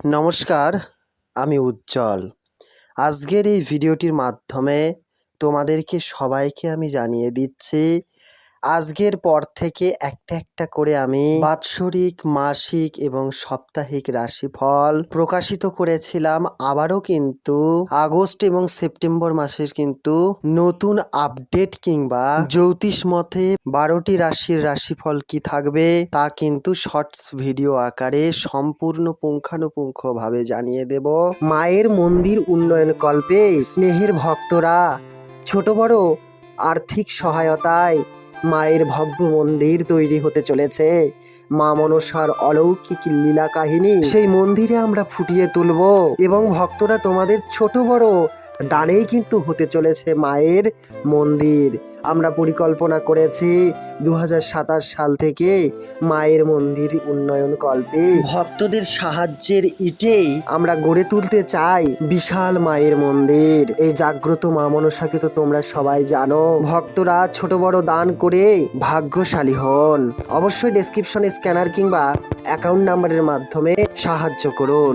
নমস্কার, আমি উজ্জ্বল। আজকের এই ভিডিওটির মাধ্যমে তোমাদেরকে সবাইকে আমি জানিয়ে দিচ্ছি, আজকের পর থেকে একটা করে আমি বাৎসরিক, মাসিক এবং সাপ্তাহিক রাশিফল প্রকাশিত করেছিলাম। আবারও কিন্তু আগস্ট এবং সেপ্টেম্বর মাসের কিন্তু নতুন আপডেট কিংবা জ্যোতিষ মতে 12টি রাশির রাশিফল কি থাকবে তা কিন্তু শর্টস ভিডিও আকারে সম্পূর্ণ পুঙ্খানুপুঙ্খভাবে জানিয়ে দেব। মায়ের মন্দির উন্নয়ন কল্পে স্নেহের ভক্তরা ছোট বড় আর্থিক সহায়তায় মায়ের ভব্য মন্দির তৈরি হতে চলেছে। মা মনসার অলৌকিক লীলা কাহিনী সেই মন্দিরে আমরা ফুটিয়ে তুলব এবং ভক্তরা তোমাদের ছোট বড় দানেই কিন্তু হতে চলেছে মায়ের মন্দির। আমরা পরিকল্পনা করেছি 2027 সাল থেকে মায়ের মন্দির উন্নয়ন কল্পে ভক্তদের সাহায্যের ইটেই আমরা গড়ে তুলতে চাই বিশাল মায়ের মন্দির। এই জাগ্রত মা মনসাকে তো তোমরা সবাই জানো। ভক্তরা ছোট বড় দান করে ভাগ্যশালী হন। অবশ্যই ডেসক্রিপশনে স্ক্যানার কিংবা অ্যাকাউন্ট নাম্বারের মাধ্যমে সাহায্য করুন।